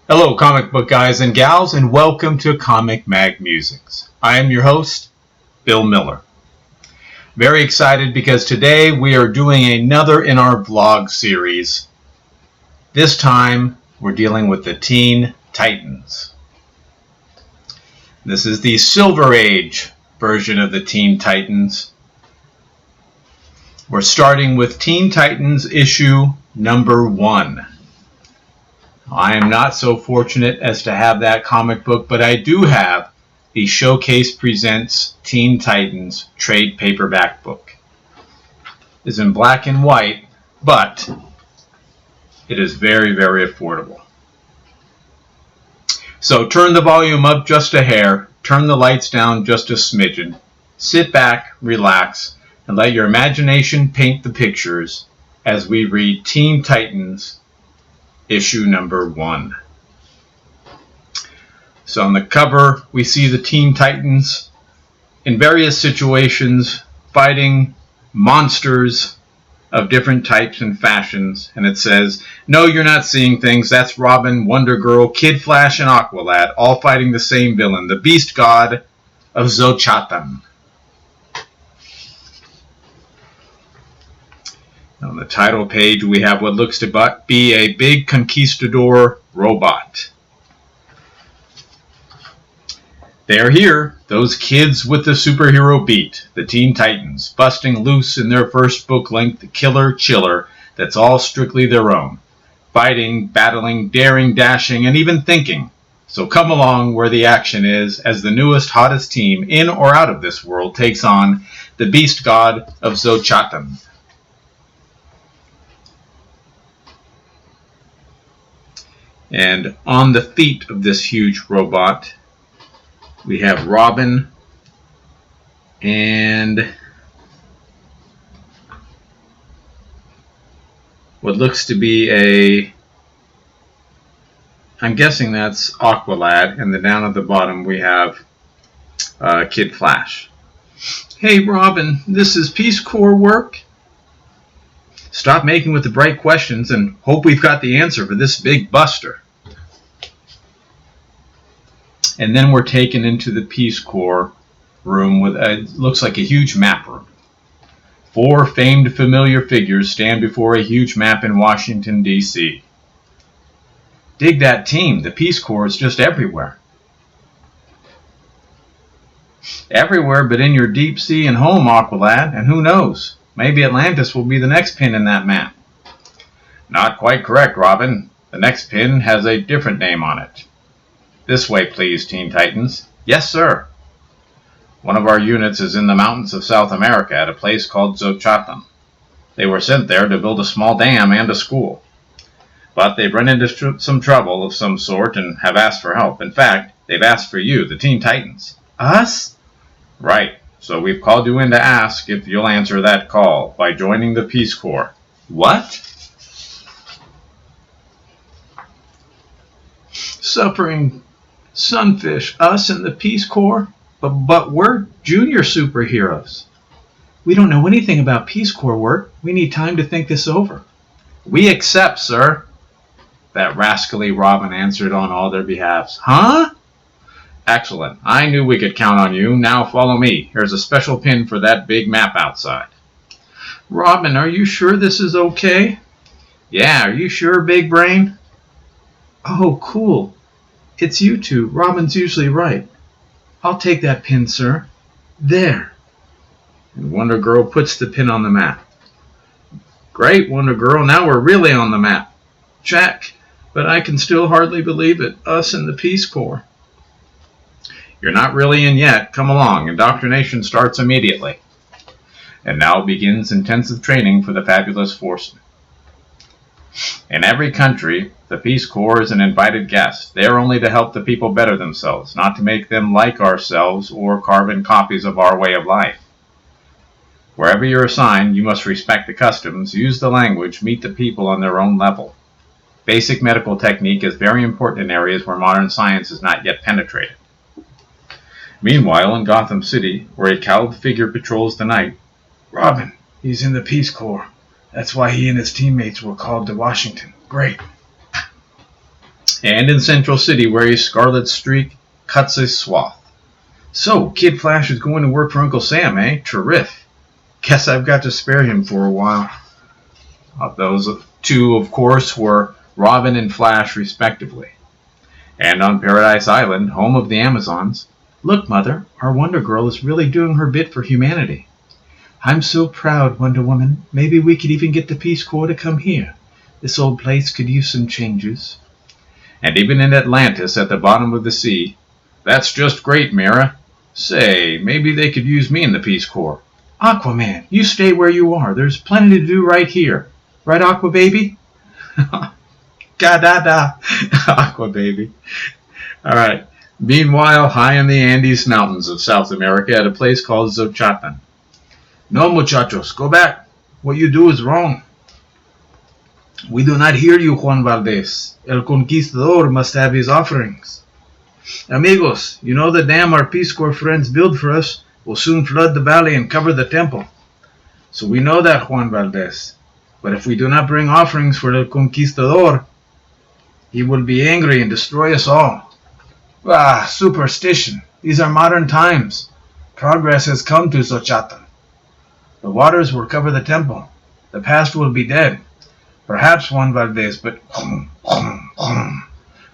Hello, comic book guys and gals, and welcome to Comic Mag Musics. I am your host, Bill Miller. Very excited because today we are doing another in our vlog series. This time we're dealing with the Teen Titans. This is the Silver Age version of the Teen Titans. We're starting with Teen Titans issue number 1. I am not so fortunate as to have that comic book, but I do have the Showcase Presents Teen Titans trade paperback book. It is in black and white, but it is very, very affordable. So turn the volume up just a hair, turn the lights down just a smidgen, sit back, relax, and let your imagination paint the pictures as we read Teen Titans issue number 1. So on the cover we see the Teen Titans in various situations fighting monsters of different types and fashions, and it says, "No, you're not seeing things. That's Robin, Wonder Girl, Kid Flash, and Aqualad, all fighting the same villain, the Beast God of Xochitl." On the title page, we have what looks to be a big conquistador robot. They are here, those kids with the superhero beat, the Teen Titans, busting loose in their first book-length killer chiller that's all strictly their own. Fighting, battling, daring, dashing, and even thinking. So come along where the action is as the newest, hottest team in or out of this world takes on the Beast God of Xochitl. And on the feet of this huge robot, we have Robin and what looks to be I'm guessing that's Aqualad, and then down at the bottom we have Kid Flash. "Hey Robin, this is Peace Corps work? Stop making with the bright questions and hope we've got the answer for this big buster." And then we're taken into the Peace Corps room with looks like a huge map room. 4 famed familiar figures stand before a huge map in Washington, D.C. Dig that team. The Peace Corps is just everywhere. Everywhere but in your deep sea and home, Aqualad, and who knows? Maybe Atlantis will be the next pin in that map. Not quite correct, Robin. The next pin has a different name on it. This way, please, Teen Titans. Yes, sir. One of our units is in the mountains of South America at a place called Xochitl. They were sent there to build a small dam and a school. But they've run into some trouble of some sort and have asked for help. In fact, they've asked for you, the Teen Titans. Us? Right. So we've called you in to ask if you'll answer that call by joining the Peace Corps. What? Suffering sunfish, us in the Peace Corps? But we're junior superheroes. We don't know anything about Peace Corps work. We need time to think this over. We accept, sir. That rascally Robin answered on all their behalves. Huh? Excellent. I knew we could count on you. Now follow me. Here's a special pin for that big map outside. Robin, are you sure this is okay? Yeah, are you sure, Big Brain? Oh, cool. It's you two. Robin's usually right. I'll take that pin, sir. There. And Wonder Girl puts the pin on the map. Great, Wonder Girl. Now we're really on the map. Check. But I can still hardly believe it. Us in the Peace Corps. You're not really in yet. Come along. Indoctrination starts immediately. And now begins intensive training for the fabulous Force. In every country, the Peace Corps is an invited guest. They are only to help the people better themselves, not to make them like ourselves or carbon copies of our way of life. Wherever you're assigned, you must respect the customs, use the language, meet the people on their own level. Basic medical technique is very important in areas where modern science has not yet penetrated. Meanwhile, in Gotham City, where a cowled figure patrols the night, Robin, he's in the Peace Corps. That's why he and his teammates were called to Washington. Great. And in Central City, where a scarlet streak cuts a swath. So, Kid Flash is going to work for Uncle Sam, eh? Terrific. Guess I've got to spare him for a while. Those two, of course, were Robin and Flash, respectively. And on Paradise Island, home of the Amazons, look, Mother, our Wonder Girl is really doing her bit for humanity. I'm so proud, Wonder Woman. Maybe we could even get the Peace Corps to come here. This old place could use some changes. And even in Atlantis, at the bottom of the sea, that's just great, Mara. Say, maybe they could use me in the Peace Corps. Aquaman, you stay where you are. There's plenty to do right here. Right, Aqua Baby? Ga-da-da. Aqua Baby. All right. Meanwhile, high in the Andes Mountains of South America at a place called Xochitlan. No, muchachos, go back. What you do is wrong. We do not hear you, Juan Valdez. El Conquistador must have his offerings. Amigos, you know the dam our Peace Corps friends build for us will soon flood the valley and cover the temple. So we know that, Juan Valdez. But if we do not bring offerings for El Conquistador, he will be angry and destroy us all. Ah, superstition. These are modern times. Progress has come to Xochitlan. The waters will cover the temple. The past will be dead. Perhaps, Juan Valdez, but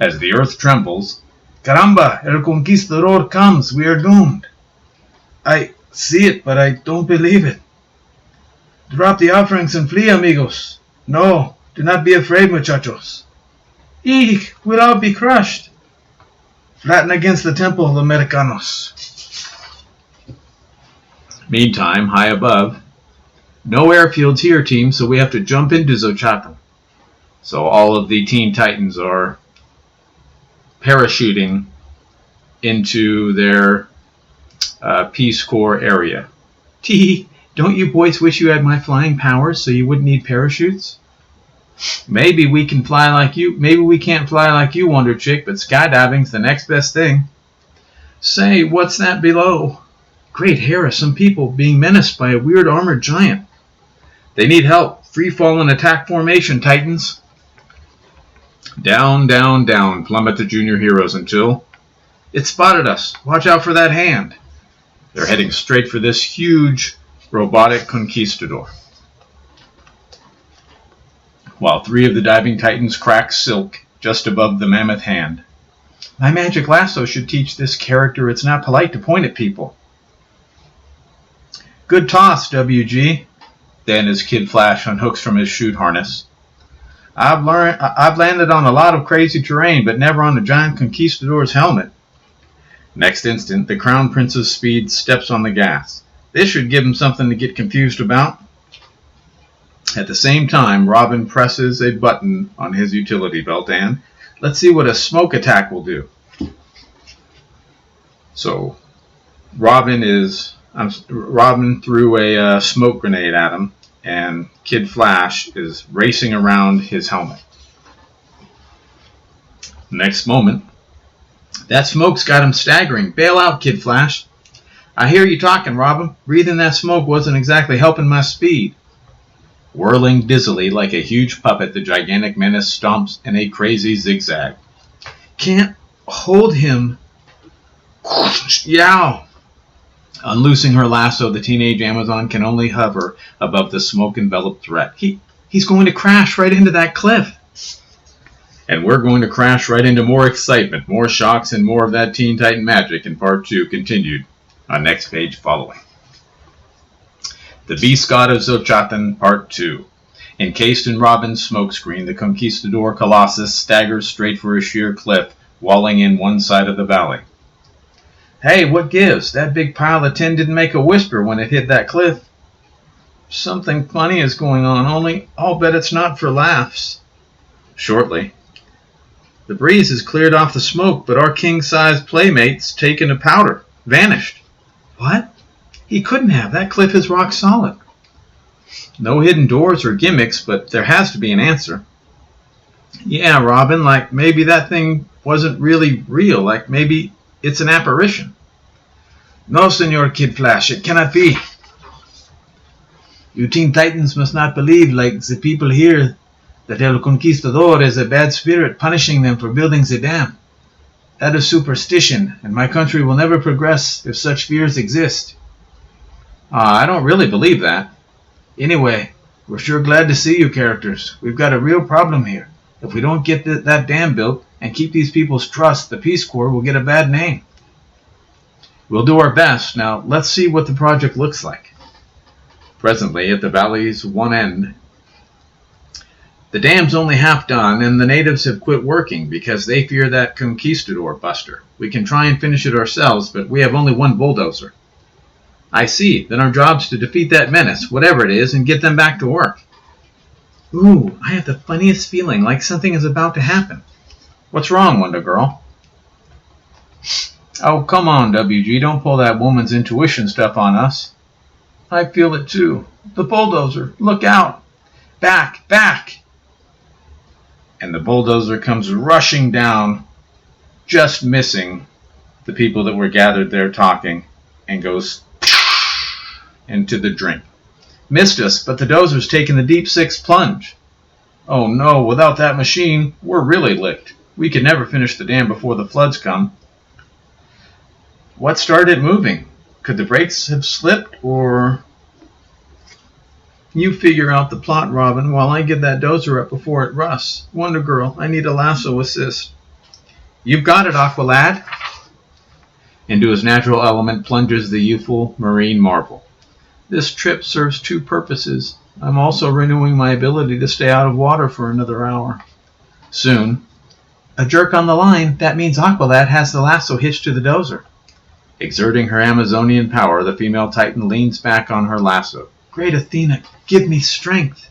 as the earth trembles, Caramba, El Conquistador comes. We are doomed. I see it, but I don't believe it. Drop the offerings and flee, amigos. No, do not be afraid, muchachos. Eek, we'll all be crushed. Flatten against the temple, Americanos. Meantime, high above, no airfields here, team, so we have to jump into Xochitlan. So all of the Teen Titans are parachuting into their Peace Corps area. Tee, don't you boys wish you had my flying powers so you wouldn't need parachutes? Maybe we can fly like you. Maybe we can't fly like you, Wonder Chick, but skydiving's the next best thing. Say, what's that below? Great hair of some people being menaced by a weird armored giant. They need help. Free fall and attack formation, Titans. Down, down, down plummet the junior heroes until it spotted us. Watch out for that hand. They're heading straight for this huge robotic conquistador. While three of the diving titans crack silk just above the mammoth hand. My magic lasso should teach this character it's not polite to point at people. Good toss, WG. Then as Kid Flash unhooks from his chute harness. I've landed on a lot of crazy terrain, but never on the giant conquistador's helmet. Next instant, the Crown Prince's Speed steps on the gas. This should give him something to get confused about. At the same time, Robin presses a button on his utility belt and let's see what a smoke attack will do. So, Robin threw a smoke grenade at him, and Kid Flash is racing around his helmet. Next moment, that smoke's got him staggering. Bail out, Kid Flash. I hear you talking, Robin. Breathing that smoke wasn't exactly helping my speed. Whirling dizzily like a huge puppet, the gigantic menace stomps in a crazy zigzag. Can't hold him. Yow! Unloosing her lasso, the teenage Amazon can only hover above the smoke-enveloped threat. He's going to crash right into that cliff. And we're going to crash right into more excitement, more shocks, and more of that Teen Titan magic in Part 2 continued on next page following. The Beast God of Xochitlan, Part 2. Encased in Robin's smokescreen, the Conquistador Colossus staggers straight for a sheer cliff, walling in one side of the valley. Hey, what gives? That big pile of tin didn't make a whisper when it hit that cliff. Something funny is going on, only I'll bet it's not for laughs. Shortly. The breeze has cleared off the smoke, but our king-sized playmate's taken to powder. Vanished. What? He couldn't have. That cliff is rock solid. No hidden doors or gimmicks, but there has to be an answer. Yeah, Robin, like maybe that thing wasn't really real, like maybe it's an apparition. No, Senor Kid Flash, it cannot be. You Teen Titans must not believe like the people here that El Conquistador is a bad spirit punishing them for building the dam. That is superstition, and my country will never progress if such fears exist. I don't really believe that. Anyway, we're sure glad to see you characters. We've got a real problem here. If we don't get that dam built and keep these people's trust, the Peace Corps will get a bad name. We'll do our best. Now, let's see what the project looks like. Presently, at the valley's one end, the dam's only half done, and the natives have quit working because they fear that conquistador buster. We can try and finish it ourselves, but we have only one bulldozer. I see. Then our job's to defeat that menace, whatever it is, and get them back to work. Ooh, I have the funniest feeling, like something is about to happen. What's wrong, Wonder Girl? Oh, come on, WG. Don't pull that woman's intuition stuff on us. I feel it too. The bulldozer. Look out. Back, back. And the bulldozer comes rushing down, just missing the people that were gathered there talking, and goes into the drink. Missed us, but the dozer's taking the deep six plunge. Oh no, without that machine, we're really licked. We could never finish the dam before the floods come. What started it moving? Could the brakes have slipped, or... You figure out the plot, Robin, while I get that dozer up before it rusts. Wonder Girl, I need a lasso assist. You've got it, Aqualad. Into his natural element plunges the youthful marine marvel. This trip serves two purposes. I'm also renewing my ability to stay out of water for another hour. Soon. A jerk on the line, that means Aqualad has the lasso hitched to the dozer. Exerting her Amazonian power, the female Titan leans back on her lasso. Great Athena, give me strength.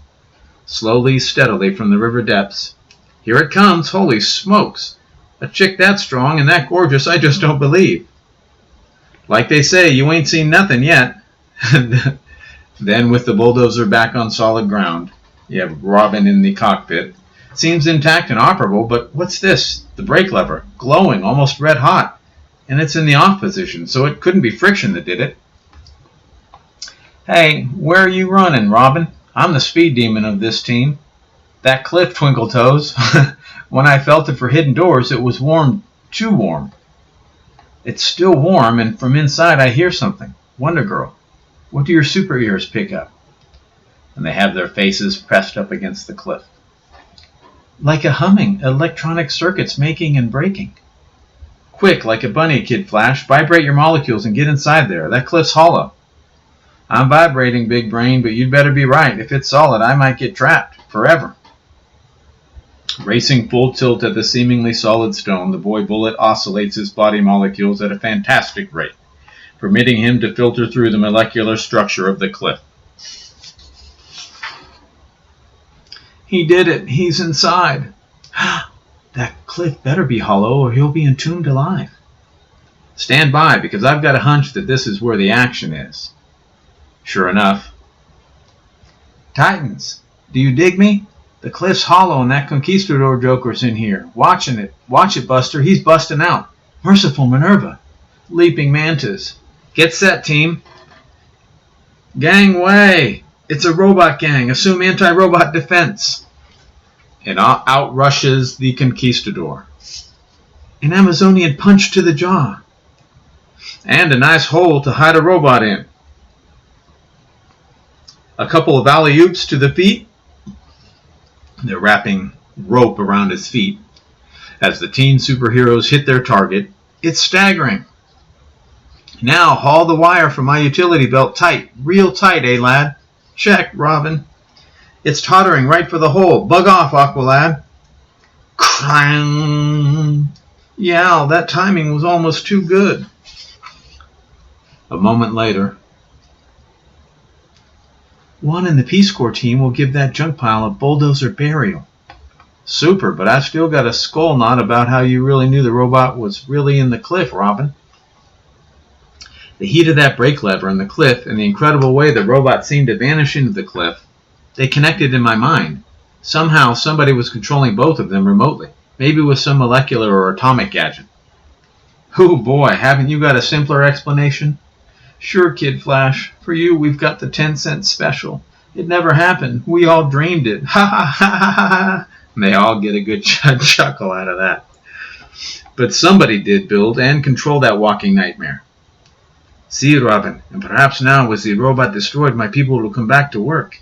Slowly, steadily from the river depths. Here it comes, holy smokes. A chick that strong and that gorgeous, I just don't believe. Like they say, you ain't seen nothing yet. Then with the bulldozer back on solid ground, you have Robin in the cockpit. Seems intact and operable, but what's this? The brake lever, glowing, almost red hot. And it's in the off position, so it couldn't be friction that did it. Hey, where are you running, Robin? I'm the speed demon of this team. That cliff, Twinkle Toes. When I felt it for hidden doors, it was warm, too warm. It's still warm, and from inside I hear something. Wonder Girl, what do your super ears pick up? And they have their faces pressed up against the cliff. Like a humming, electronic circuits making and breaking. Quick, like a bunny, Kid Flash, vibrate your molecules and get inside there. That cliff's hollow. I'm vibrating, big brain, but you'd better be right. If it's solid, I might get trapped. Forever. Racing full tilt at the seemingly solid stone, the boy bullet oscillates his body molecules at a fantastic rate, permitting him to filter through the molecular structure of the cliff. He did it. He's inside. That cliff better be hollow or he'll be entombed alive. Stand by, because I've got a hunch that this is where the action is. Sure enough. Titans, do you dig me? The cliff's hollow and that conquistador joker's in here. Watching it. Watch it, Buster. He's busting out. Merciful Minerva. Leaping mantis. Get set, team. Gangway. It's a robot gang. Assume anti-robot defense. And out rushes the conquistador. An Amazonian punch to the jaw. And a nice hole to hide a robot in. A couple of alley-oops to the feet. They're wrapping rope around his feet. As the teen superheroes hit their target, it's staggering. Now haul the wire from my utility belt tight. Real tight, eh, lad? Check, Robin. It's tottering right for the hole. Bug off, Aqualad. Crang! Yeah, that timing was almost too good. A moment later, one in the Peace Corps team will give that junk pile a bulldozer burial. Super, but I still got a skull knot about how you really knew the robot was really in the cliff, Robin. The heat of that brake lever and the cliff and the incredible way the robot seemed to vanish into the cliff, they connected in my mind. Somehow somebody was controlling both of them remotely, maybe with some molecular or atomic gadget. Oh boy, haven't you got a simpler explanation? Sure, Kid Flash. For you, we've got the 10-cent special. It never happened. We all dreamed it. Ha ha ha ha ha. And they all get a good chuckle out of that. But somebody did build and control that walking nightmare. See, Robin, and perhaps now with the robot destroyed, my people will come back to work.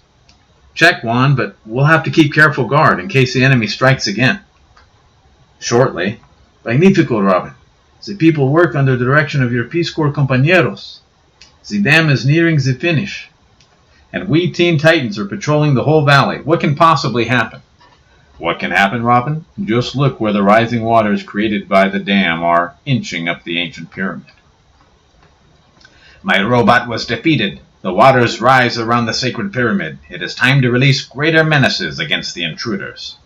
Check, Juan, but we'll have to keep careful guard in case the enemy strikes again. Shortly. Magnifico, Robin. The people work under the direction of your Peace Corps compañeros. The dam is nearing the finish. And we Teen Titans are patrolling the whole valley. What can possibly happen? What can happen, Robin? Just look where the rising waters created by the dam are inching up the ancient pyramid. My robot was defeated. The waters rise around the sacred pyramid. It is time to release greater menaces against the intruders.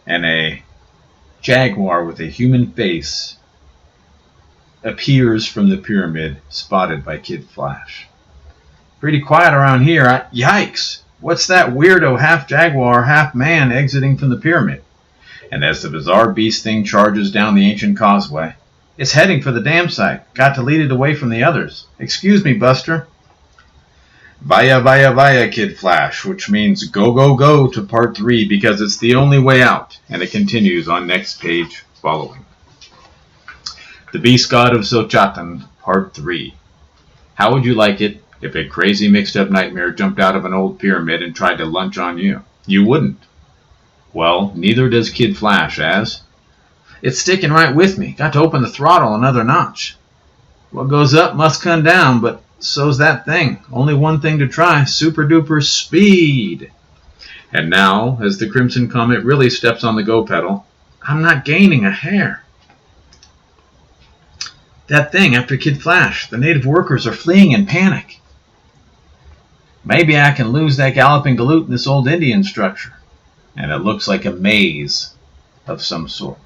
And a jaguar with a human face appears from the pyramid, spotted by Kid Flash. Pretty quiet around here. Yikes! What's that weirdo half-jaguar, half-man exiting from the pyramid? And as the bizarre beast thing charges down the ancient causeway, it's heading for the dam site. Got to lead it away from the others. Excuse me, Buster. Vaya, vaya, vaya, Kid Flash, which means go, go, go to part 3 because it's the only way out. And it continues on next page following. The Beast God of Xochitl, part 3. How would you like it if a crazy mixed-up nightmare jumped out of an old pyramid and tried to lunch on you? You wouldn't. Well, neither does Kid Flash, as it's sticking right with me. Got to open the throttle another notch. What goes up must come down, but so's that thing. Only one thing to try. Super-duper speed. And now, as the Crimson Comet really steps on the go pedal, I'm not gaining a hair. That thing after Kid Flash. The native workers are fleeing in panic. Maybe I can lose that galloping galoot in this old Indian structure. And it looks like a maze of some sort.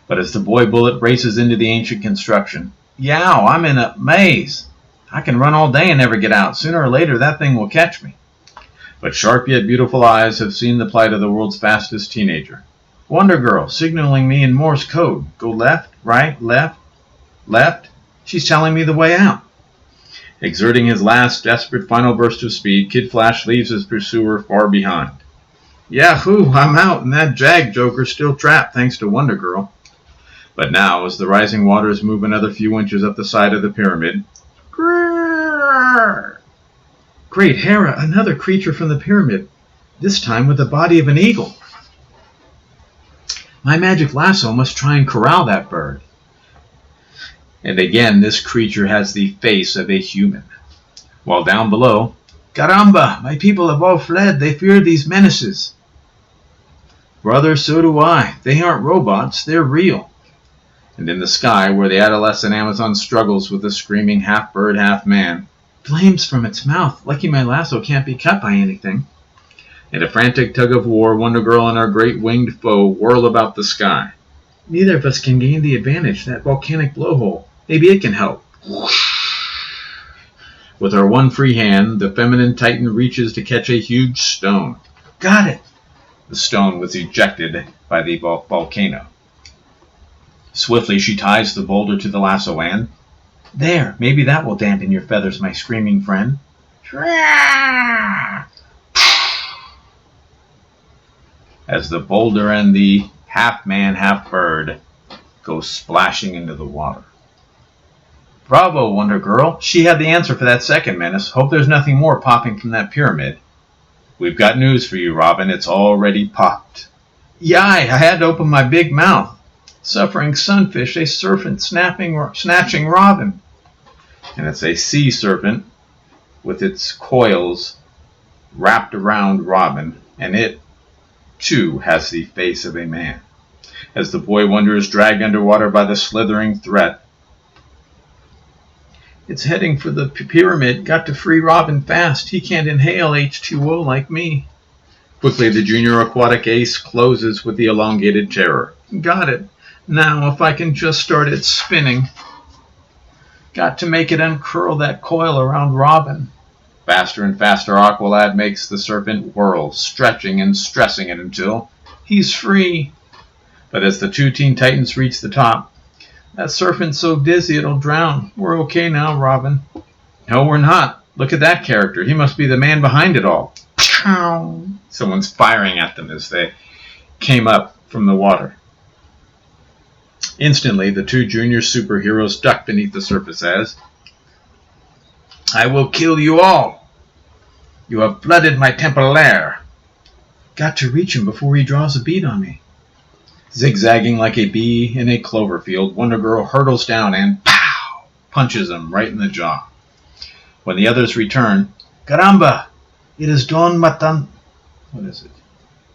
But as the boy bullet races into the ancient construction, yow, I'm in a maze. I can run all day and never get out. Sooner or later, that thing will catch me. But sharp yet beautiful eyes have seen the plight of the world's fastest teenager. Wonder Girl, signaling me in Morse code. Go left, right, left, left. She's telling me the way out. Exerting his last desperate final burst of speed, Kid Flash leaves his pursuer far behind. Yahoo! I'm out, and that Jag Joker's still trapped thanks to Wonder Girl. But now, as the rising waters move another few inches up the side of the pyramid, grrr! Great Hera, another creature from the pyramid, this time with the body of an eagle. My magic lasso must try and corral that bird. And again, this creature has the face of a human. While down below, Caramba, my people have all fled. They fear these menaces. Brother, so do I. They aren't robots, they're real. And in the sky, where the adolescent Amazon struggles with the screaming half-bird, half-man, flames from its mouth. Lucky my lasso can't be cut by anything. In a frantic tug of war, Wonder Girl and our great winged foe whirl about the sky. Neither of us can gain the advantage. That volcanic blowhole. Maybe it can help. With her one free hand, the feminine titan reaches to catch a huge stone. Got it! The stone was ejected by the volcano. Swiftly she ties the boulder to the lasso and... There, maybe that will dampen your feathers, my screaming friend. As the boulder and the half-man, half-bird go splashing into the water. Bravo, Wonder Girl. She had the answer for that second menace. Hope there's nothing more popping from that pyramid. We've got news for you, Robin. It's already popped. Yai, I had to open my big mouth. Suffering sunfish, a serpent snatching Robin. And it's a sea serpent with its coils wrapped around Robin, and it, too, has the face of a man. As the boy Wonder is dragged underwater by the slithering threat, it's heading for the pyramid. Got to free Robin fast. He can't inhale H2O like me. Quickly, the junior aquatic ace closes with the elongated terror. Got it. Now, if I can just start it spinning. Got to make it uncurl that coil around Robin. Faster and faster, Aqualad makes the serpent whirl, stretching and stressing it until he's free. But as the two Teen Titans reach the top, that serpent's so dizzy it'll drown. We're okay now, Robin. No, we're not. Look at that character. He must be the man behind it all. Someone's firing at them as they came up from the water. Instantly, the two junior superheroes ducked beneath the surface as, I will kill you all. You have flooded my temple lair. Got to reach him before he draws a bead on me. Zigzagging like a bee in a clover field, Wonder Girl hurtles down and pow! Punches him right in the jaw. When the others return, Caramba! It is Don Matan... What is it?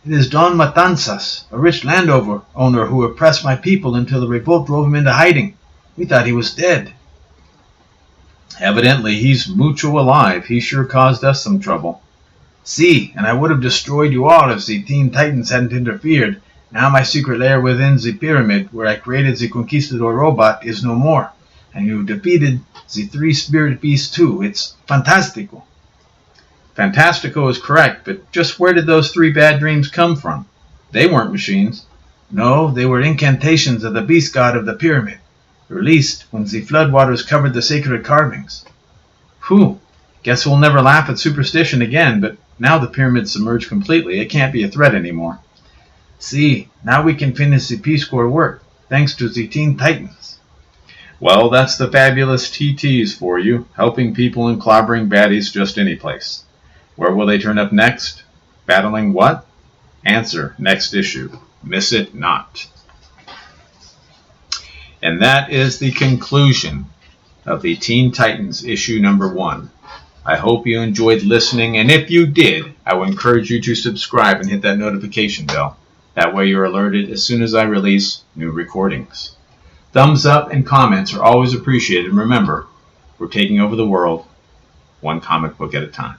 It is Don Matanzas, a rich landowner who oppressed my people until the revolt drove him into hiding. We thought he was dead. Evidently, he's mucho alive. He sure caused us some trouble. See, and I would have destroyed you all if the Teen Titans hadn't interfered. Now my secret lair within the pyramid, where I created the Conquistador robot, is no more. And you defeated the three spirit beasts too. It's fantastico. Fantastico is correct, but just where did those three bad dreams come from? They weren't machines. No, they were incantations of the beast god of the pyramid, released when the floodwaters covered the sacred carvings. Whew, guess we'll never laugh at superstition again, but now the pyramid's submerged completely. It can't be a threat anymore. See, now we can finish the Peace Corps work, thanks to the Teen Titans. Well, that's the fabulous TTs for you, helping people and clobbering baddies just any place. Where will they turn up next? Battling what? Answer, next issue. Miss it not. And that is the conclusion of the Teen Titans issue number 1. I hope you enjoyed listening, and if you did, I would encourage you to subscribe and hit that notification bell. That way you're alerted as soon as I release new recordings. Thumbs up and comments are always appreciated, and remember, we're taking over the world, one comic book at a time.